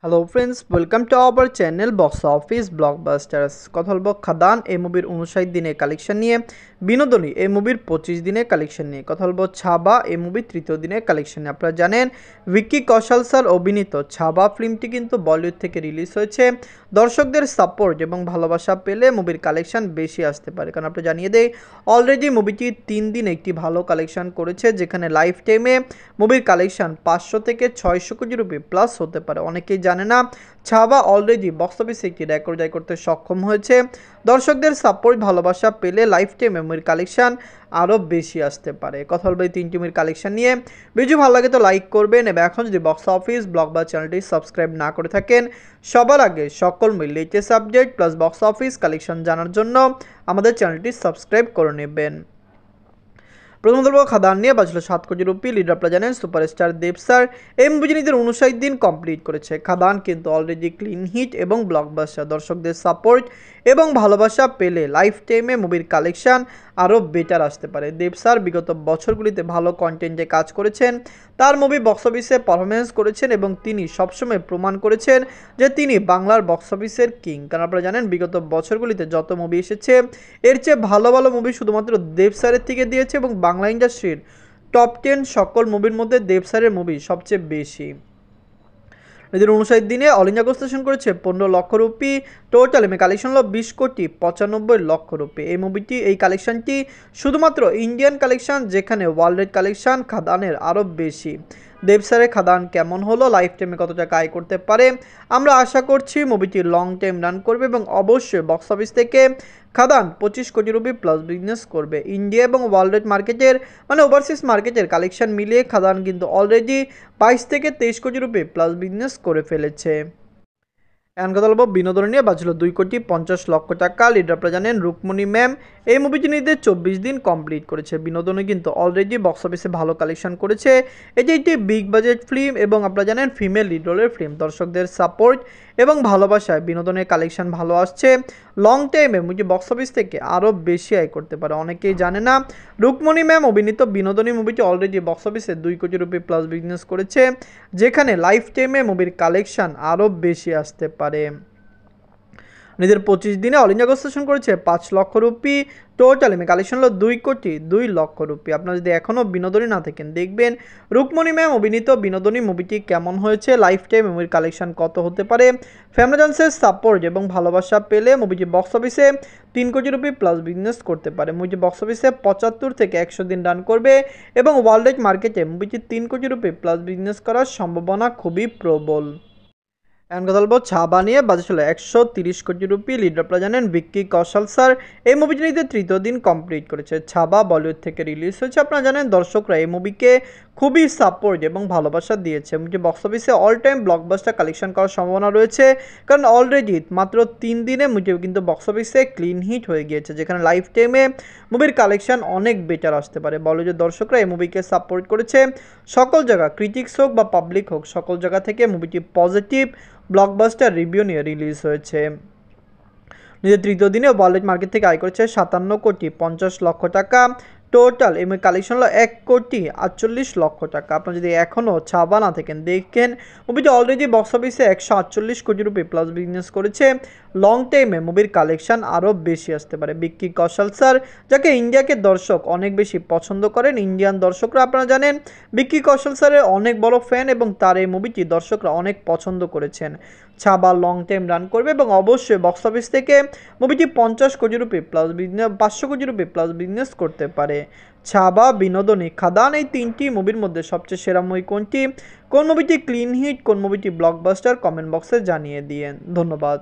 Hello friends, welcome to our channel box office blockbusters. কথা বলবো খাদান এই মুভির 59 দিনের কালেকশন নিয়ে, বিনোদনী এই মুভির 25 দিনের কালেকশন নিয়ে, কথা বলবো ছাবা এই মুভির তৃতীয় দিনের কালেকশন নিয়ে। আপনারা জানেন ভিক্কি কৌশল স্যার অভিনীত ছাবা ফিল্মটি কিন্তু বলিউড থেকে রিলিজ হয়েছে। দর্শকদের সাপোর্ট এবং ভালোবাসা পেলে মুভির কালেকশন বেশি আসতে পারে, কারণ আপনি জানিয়ে দেয় অলরেডি মুভিটি 3 দিন একটি ভালো কালেকশন করেছে, যেখানে লাইফ টাইমে মুভির কালেকশন 500 থেকে 600 কোটি রুপি প্লাস হতে পারে। অনেকেই জানে না ছাবা অলরেডি বক্স অফিসে একটি রেকর্ড জয় করতে সক্ষম হয়েছে। দর্শকদের সাপোর্ট ভালোবাসা পেলে লাইফ টাইম মুভির কালেকশন আরও বেশি আসতে পারে। কথা বলবো এই 3টি মুভির কালেকশন নিয়ে। ভিডিও ভালো লাগে তো লাইক করবেন, এবং এখন যদি বক্স অফিস ব্লকবাস চ্যানেলটি সাবস্ক্রাইব না করে থাকেন, সবার আগে সকল মুভির latest update plus box office collection জানার জন্য আমাদের চ্যানেলটি সাবস্ক্রাইব করে নেবেন। প্রথম বলবো খাদান নিয়ে বাজলো 7 কোটি রুপি। লিডার আপনারা জানেন সুপারস্টার দেব স্যার এই মুভি নিজেদের 59 দিন কমপ্লিট করেছে। খাদান কিন্তু অলরেডি ক্লিন হিট এবং ব্লকবাস্টার। দর্শকদের সাপোর্ট এবং ভালোবাসা পেলে লাইফ টাইমে মুভির কালেকশন আরও বেটার আসতে পারে। দেব স্যার বিগত বছরগুলিতে ভালো কন্টেন্টে কাজ করেছেন, তার মুভি বক্স অফিসে পারফরমেন্স করেছেন এবং তিনি সবসময় প্রমাণ করেছেন যে তিনি বাংলার বক্স অফিসের কিং। কারণ আপনারা জানেন বিগত বছরগুলিতে যত মুভি এসেছে এর চেয়ে ভালো ভালো মুভি শুধুমাত্র দেব স্যারের থেকে দিয়েছে, এবং বাংলা ইন্ডাস্ট্রির টপ 10 সকল মুভির মধ্যে দেব স্যারের মুভি সবচেয়ে বেশি। এদের 59 দিনে অল ইন্ডিয়া গ্রোস করেছে 15 লক্ষ রুপি। টোটাল এমএ কালেকশন হলো 20 কোটি 95 লক্ষ রুপি। এই মুভিটি এই কালেকশনটি শুধুমাত্র ইন্ডিয়ান কালেকশন, যেখানে ওয়ার্ল্ডের কালেকশন খাদানের আরও বেশি। দেব স্যারের খাদান কেমন হলো, লাইফ টাইমে কত টাকা আয় করতে পারে, আমরা আশা করছি মুভিটি লং টাইম রান করবে এবং অবশ্যই বক্স অফিস থেকে খাদান 25 কোটি রুপি প্লাস বিজনেস করবে। ইন্ডিয়া এবং ওয়ার্ল্ড মার্কেটের ওভারসিজ মার্কেটের কালেকশন মিলিয়ে খাদান কিন্তু অলরেডি 22 থেকে 23 কোটি রুপি প্লাস বিজনেস করে ফেলেছে। এখন কথা বলবো বিনোদন নিয়ে বাজলো 2 কোটি 50 লক্ষ টাকা। লিডার আপনারা জানেন রুকমণি ম্যাম এই মুভিটি নিতে 24 দিন কমপ্লিট করেছে। বিনোদনে কিন্তু অলরেডি বক্স অফিসে ভালো কালেকশন করেছে। এটি একটি বিগ বাজেট ফিল্ম এবং আপনারা জানেন ফিমেল লিড রোলের ফিল্ম। দর্শকদের সাপোর্ট এবং ভালোবাসায় বিনোদনের কালেকশন ভালো আসছে। লং টাইমে মুভি বক্স অফিস থেকে আরও বেশি আয় করতে পারে। অনেকেই জানে না রুকমণি ম্যাম অভিনীত বিনোদনী মুভিটি অলরেডি বক্স অফিসে 2 কোটি রুপি প্লাস বিজনেস করেছে, যেখানে লাইফ টাইমে মুভির কালেকশন আরও বেশি আসতে পারে। নিজের 25 দিনে অল ইন্ডিয়া গ্রোস করেছে 5 লক্ষ রুপি। টোটাল এমএ কালেকশন হলো 2 কোটি 2 লক্ষ রুপি। আপনারা যদি এখনও বিনোদনী না থাকেন, দেখবেন রুকমণি ম্যাম অভিনীত বিনোদনী মুভিটি কেমন হয়েছে, লাইফ টাইম মুভির কালেকশন কত হতে পারে। ফ্যামিলিজন্সের সাপোর্ট এবং ভালোবাসা পেলে মুভিটি বক্স অফিসে 3 কোটি রুপি প্লাস বিজনেস করতে পারে। মুভিটি বক্স অফিসে 75 থেকে 100 দিন রান করবে এবং ওয়ার্ল্ড মার্কেটে মুভিটি 3 কোটি রুপি প্লাস বিজনেস করার সম্ভাবনা খুবই প্রবল। এখন কথা বলবো ছাবা নিয়ে বাজেট হলো 130 কোটি রুপি। লিডার আপনারা জানেন ভিক্কি কৌশল স্যার এই মুভিটি নিতে তৃতীয় দিন কমপ্লিট করেছে। ছাবা বলিউড থেকে রিলিজ হয়েছে। আপনারা জানেন দর্শকরা এই মুভিকে খুবই সাপোর্ট এবং ভালোবাসা দিয়েছে। মুভিটি বক্স অফিসে অল টাইম ব্লকবাস্টার কালেকশন করার সম্ভাবনা রয়েছে, কারণ অলরেডি মাত্র 3 দিনে মুভিটি কিন্তু বক্স অফিসে ক্লিন হিট হয়ে গিয়েছে, যেখানে লাইফ টাইমে মুভির কালেকশন অনেক বেটার আসতে পারে। বলিউডের দর্শকরা এই মুভিকে সাপোর্ট করেছে। সকল জায়গা ক্রিটিক্স হোক বা পাবলিক হোক, সকল জায়গা থেকে মুভিটি পজিটিভ ব্লকবাস্টার রিভিউ নিয়ে রিলিজ হয়েছে। নিজের তৃতীয় দিনে ওয়ার্ল্ড মার্কেট থেকে আয় করেছে 57 কোটি 50 লক্ষ টাকা। টোটাল এম কালেকশন হলো 1 কোটি 48 লক্ষ টাকা। আপনারা যদি এখনও ছাবা না থাকেন, দেখেন মুভিটি অলরেডি বক্স অফিসে 148 কোটি রুপি প্লাস বিজনেস করেছে। লং টাইমে মুভির কালেকশন আরও বেশি আসতে পারে। ভিক্কি কৌশল স্যার, যাকে ইন্ডিয়াকে দর্শক অনেক বেশি পছন্দ করেন, ইন্ডিয়ান দর্শকরা আপনারা জানেন ভিক্কি কৌশল স্যারের অনেক বড় ফ্যান এবং তার এই মুভিটি দর্শকরা অনেক পছন্দ করেছেন। ছাবা লং টাইম রান করবে এবং অবশ্যই বক্স অফিস থেকে মুভিটি 50 কোটি রুপি প্লাস বিজনেস 500 কোটি রুপি প্লাস বিজনেস করতে পারে। ছাবা, বিনোদনী, খাদান এই 3টি মুভির মধ্যে সবচেয়ে সেরা মুভি কোনটি, কোন মুভিটি ক্লিন হিট, কোন মুভিটি ব্লকবাস্টার, কমেন্ট বক্সে জানিয়ে দিয়েন। ধন্যবাদ।